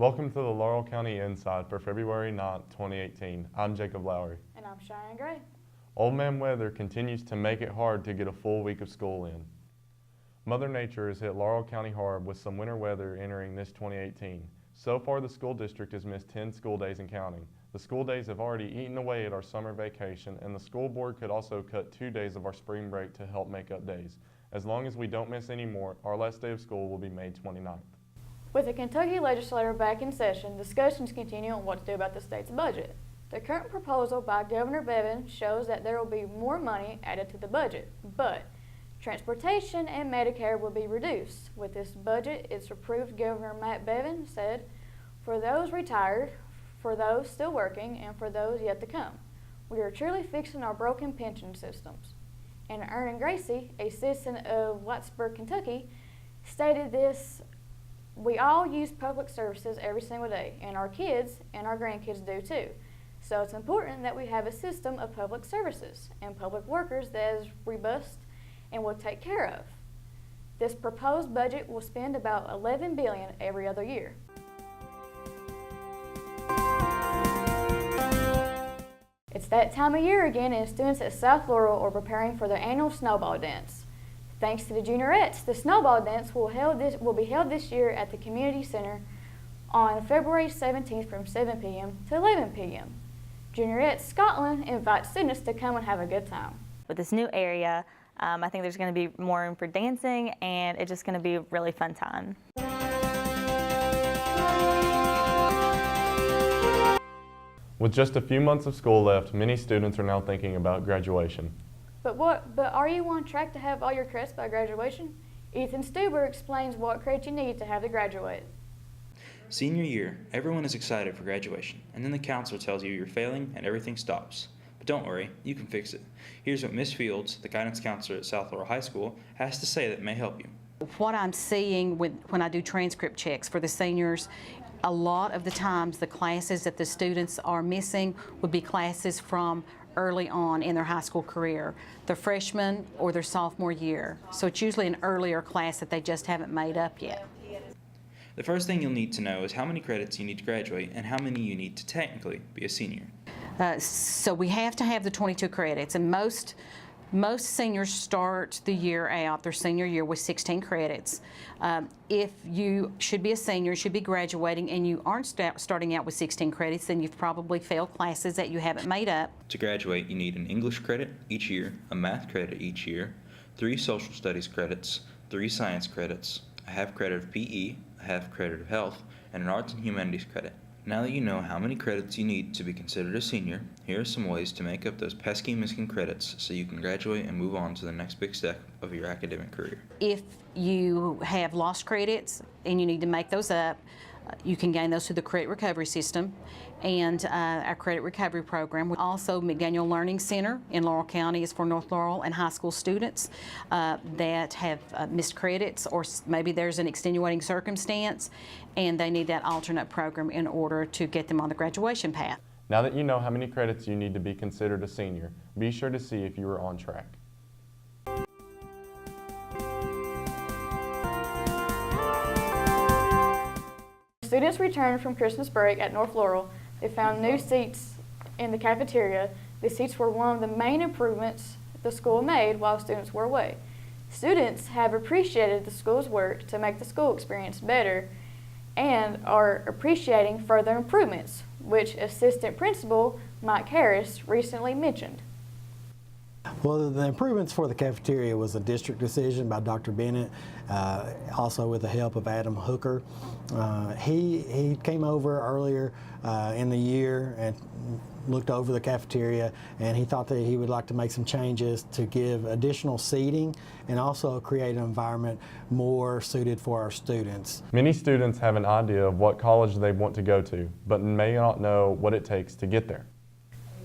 Welcome to the Laurel County Inside for February 9, 2018. I'm Jacob Lowry. And I'm Cheyenne Gray. Old man weather continues to make it hard to get a full week of school in. Mother Nature has hit Laurel County hard with some winter weather entering this 2018. So far, the school district has missed 10 school days and counting. The school days have already eaten away at our summer vacation, and the school board could also cut 2 days of our spring break to help make up days. As long as we don't miss any more, our last day of school will be May 29th. With the Kentucky legislature back in session, discussions continue on what to do about the state's budget. The current proposal by Governor Bevin shows that there will be more money added to the budget, but transportation and Medicare will be reduced. With this budget, it's approved, Governor Matt Bevin said, for those retired, for those still working, and for those yet to come. We are truly fixing our broken pension systems. And Ernie Gracie, a citizen of Whitesburg, Kentucky, stated this: we all use public services every single day, and our kids and our grandkids do too. So it's important that we have a system of public services and public workers that is robust and will take care of. This proposed budget will spend about $11 billion every other year. It's that time of year again, and students at South Laurel are preparing for their annual Snowball Dance. Thanks to the juniorettes, the Snowball Dance will be held this year at the Community Center on February 17th from 7 p.m. to 11 p.m. Juniorettes Scotland invites students to come and have a good time. With this new area, I think there's going to be more room for dancing, and it's just going to be a really fun time. With just a few months of school left, many students are now thinking about graduation. But are you on track to have all your credits by graduation? Ethan Stuber explains what credits you need to have to graduate. Senior year, everyone is excited for graduation, and then the counselor tells you you're failing and everything stops. But don't worry, you can fix it. Here's what Miss Fields, the guidance counselor at South Laurel High School, has to say that may help you. What I'm seeing when I do transcript checks for the seniors, a lot of the times the classes that the students are missing would be classes from early on in their high school career, their freshman or their sophomore year. So it's usually an earlier class that they just haven't made up yet. The first thing you'll need to know is how many credits you need to graduate and how many you need to technically be a senior. So we have to have the 22 credits, and most seniors start the year out, their senior year, with 16 credits. If you should be a senior, should be graduating, and you aren't starting out with 16 credits, then you've probably failed classes that you haven't made up. To graduate, you need an English credit each year, a math credit each year, 3 social studies credits, 3 science credits, a half credit of PE, a half credit of health, and an arts and humanities credit. Now that you know how many credits you need to be considered a senior, here are some ways to make up those pesky missing credits so you can graduate and move on to the next big step of your academic career. If you have lost credits and you need to make those up, you can gain those through the credit recovery system and our credit recovery program. Also, McDaniel Learning Center in Laurel County is for North Laurel and high school students that have missed credits, or maybe there's an extenuating circumstance and they need that alternate program in order to get them on the graduation path. Now that you know how many credits you need to be considered a senior, be sure to see if you are on track. Students returned from Christmas break at North Laurel. They found new seats in the cafeteria. The seats were one of the main improvements the school made while students were away. Students have appreciated the school's work to make the school experience better and are appreciating further improvements, which Assistant Principal Mike Harris recently mentioned. Well, the improvements for the cafeteria was a district decision by Dr. Bennett, also with the help of Adam Hooker. He came over earlier in the year and looked over the cafeteria, and he thought that he would like to make some changes to give additional seating and also create an environment more suited for our students. Many students have an idea of what college they want to go to, but may not know what it takes to get there.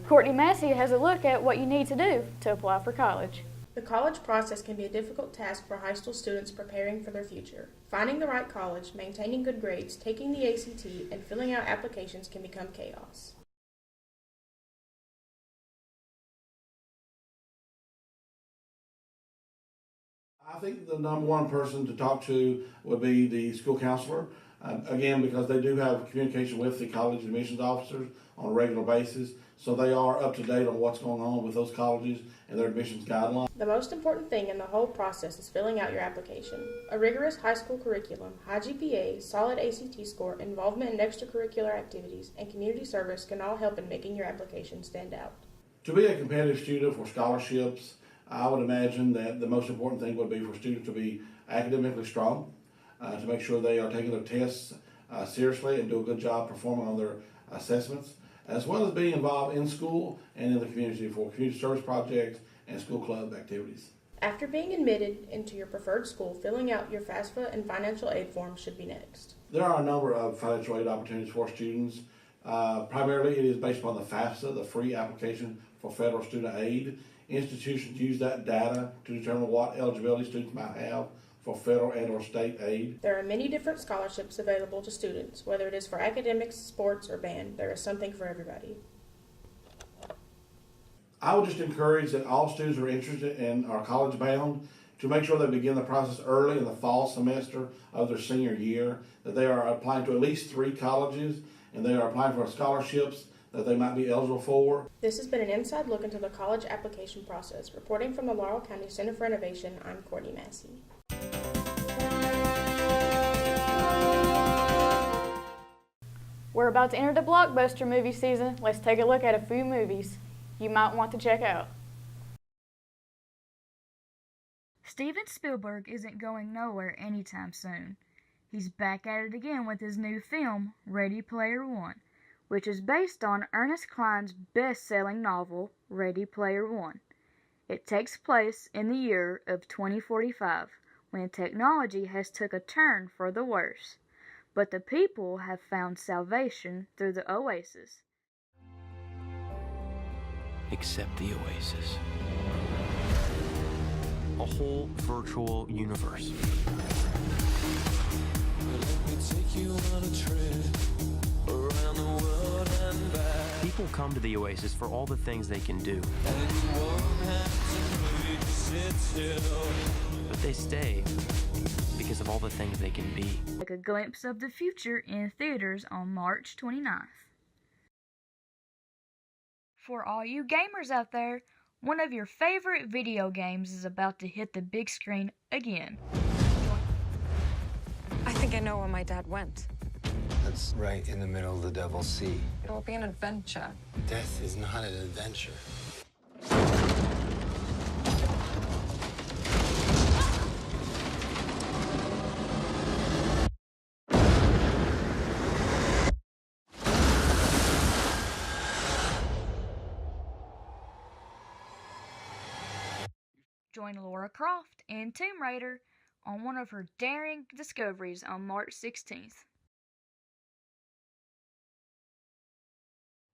Courtney Massey has a look at what you need to do to apply for college. The college process can be a difficult task for high school students preparing for their future. Finding the right college, maintaining good grades, taking the ACT, and filling out applications can become chaos. I think the number one person to talk to would be the school counselor. Again, because they do have communication with the college admissions officers on a regular basis, so they are up to date on what's going on with those colleges and their admissions guidelines. The most important thing in the whole process is filling out your application. A rigorous high school curriculum, high GPA, solid ACT score, involvement in extracurricular activities, and community service can all help in making your application stand out. To be a competitive student for scholarships, I would imagine that the most important thing would be for students to be academically strong, to make sure they are taking their tests seriously and do a good job performing on their assessments, as well as being involved in school and in the community for community service projects and school club activities. After being admitted into your preferred school, filling out your FAFSA and financial aid forms should be next. There are a number of financial aid opportunities for students. Primarily, it is based upon the FAFSA, the free application for federal student aid. Institutions use that data to determine what eligibility students might have for federal and or state aid. There are many different scholarships available to students, whether it is for academics, sports, or band. There is something for everybody. I would just encourage that all students who are interested and are college bound to make sure they begin the process early in the fall semester of their senior year, that they are applying to at least 3 colleges and they are applying for scholarships that they might be eligible for. This has been an inside look into the college application process. Reporting from the Laurel County Center for Innovation, I'm Courtney Massey. We're about to enter the blockbuster movie season. Let's take a look at a few movies you might want to check out. Steven Spielberg isn't going nowhere anytime soon. He's back at it again with his new film, Ready Player One, which is based on Ernest Cline's best-selling novel, Ready Player One. It takes place in the year of 2045, when technology has took a turn for the worse. But the people have found salvation through the oasis. Except the oasis. A whole virtual universe. People come to the oasis for all the things they can do. But they stay because of all the things they can be. Like a glimpse of the future in theaters on March 29th. For all you gamers out there, one of your favorite video games is about to hit the big screen again. I think I know where my dad went. That's right in the middle of the Devil's Sea. It will be an adventure. Death is not an adventure. Join Lara Croft and Tomb Raider on one of her daring discoveries on March 16th.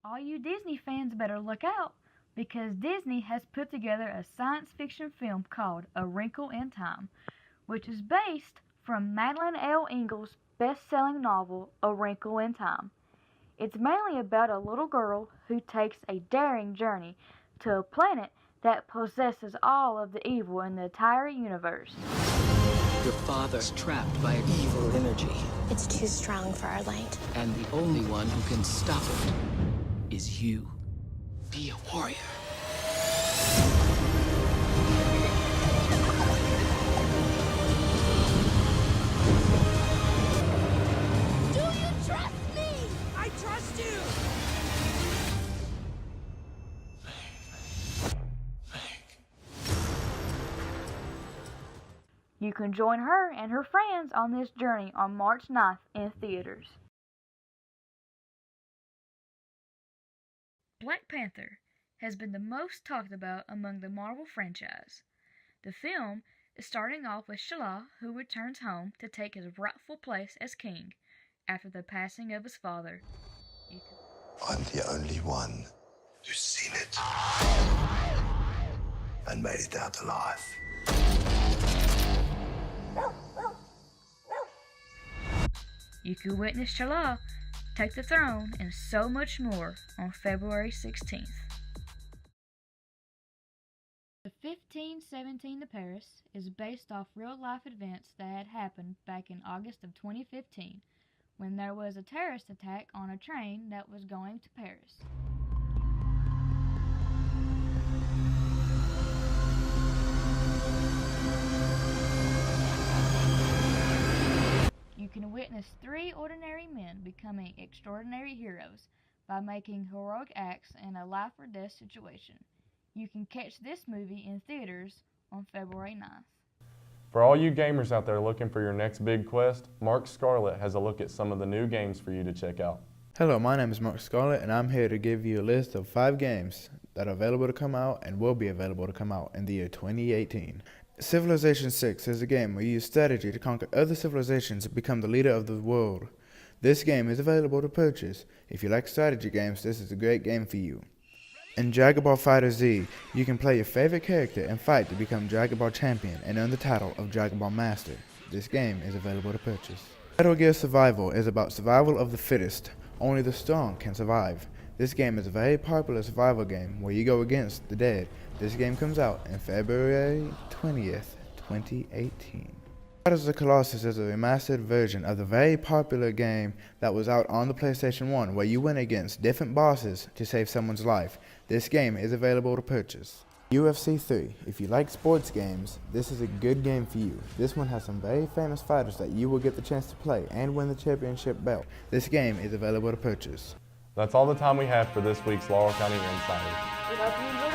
All you Disney fans better look out, because Disney has put together a science fiction film called A Wrinkle in Time, which is based from Madeline L. Ingles' best-selling novel, A Wrinkle in Time. It's mainly about a little girl who takes a daring journey to a planet that possesses all of the evil in the entire universe. Your father's trapped by an evil energy. It's too strong for our light. And the only one who can stop it is you. Be a warrior. Do you trust me? I trust you! You can join her and her friends on this journey on March 9th in theaters. Black Panther has been the most talked about among the Marvel franchise. The film is starting off with T'Challa, who returns home to take his rightful place as king after the passing of his father. I'm the only one who's seen it and made it out alive. You can witness T'Challa take the throne and so much more on February 16th. The 1517 to Paris is based off real-life events that had happened back in August of 2015 when there was a terrorist attack on a train that was going to Paris. You can witness 3 ordinary men becoming extraordinary heroes by making heroic acts in a life-or-death situation. You can catch this movie in theaters on February 9th. For all you gamers out there looking for your next big quest, Mark Scarlett has a look at some of the new games for you to check out. Hello, my name is Mark Scarlett, and I'm here to give you a list of 5 games that are available to come out and will be available to come out in the year 2018. Civilization 6 is a game where you use strategy to conquer other civilizations and become the leader of the world. This game is available to purchase. If you like strategy games, this is a great game for you. In Dragon Ball FighterZ, you can play your favorite character and fight to become Dragon Ball Champion and earn the title of Dragon Ball Master. This game is available to purchase. Metal Gear Survival is about survival of the fittest. Only the strong can survive. This game is a very popular survival game where you go against the dead. This game comes out in February 20th, 2018. Shadows of the Colossus is a remastered version of the very popular game that was out on the PlayStation 1 where you went against different bosses to save someone's life. This game is available to purchase. UFC 3. If you like sports games, this is a good game for you. This one has some very famous fighters that you will get the chance to play and win the championship belt. This game is available to purchase. That's all the time we have for this week's Laurel County Insider. We hope you enjoyed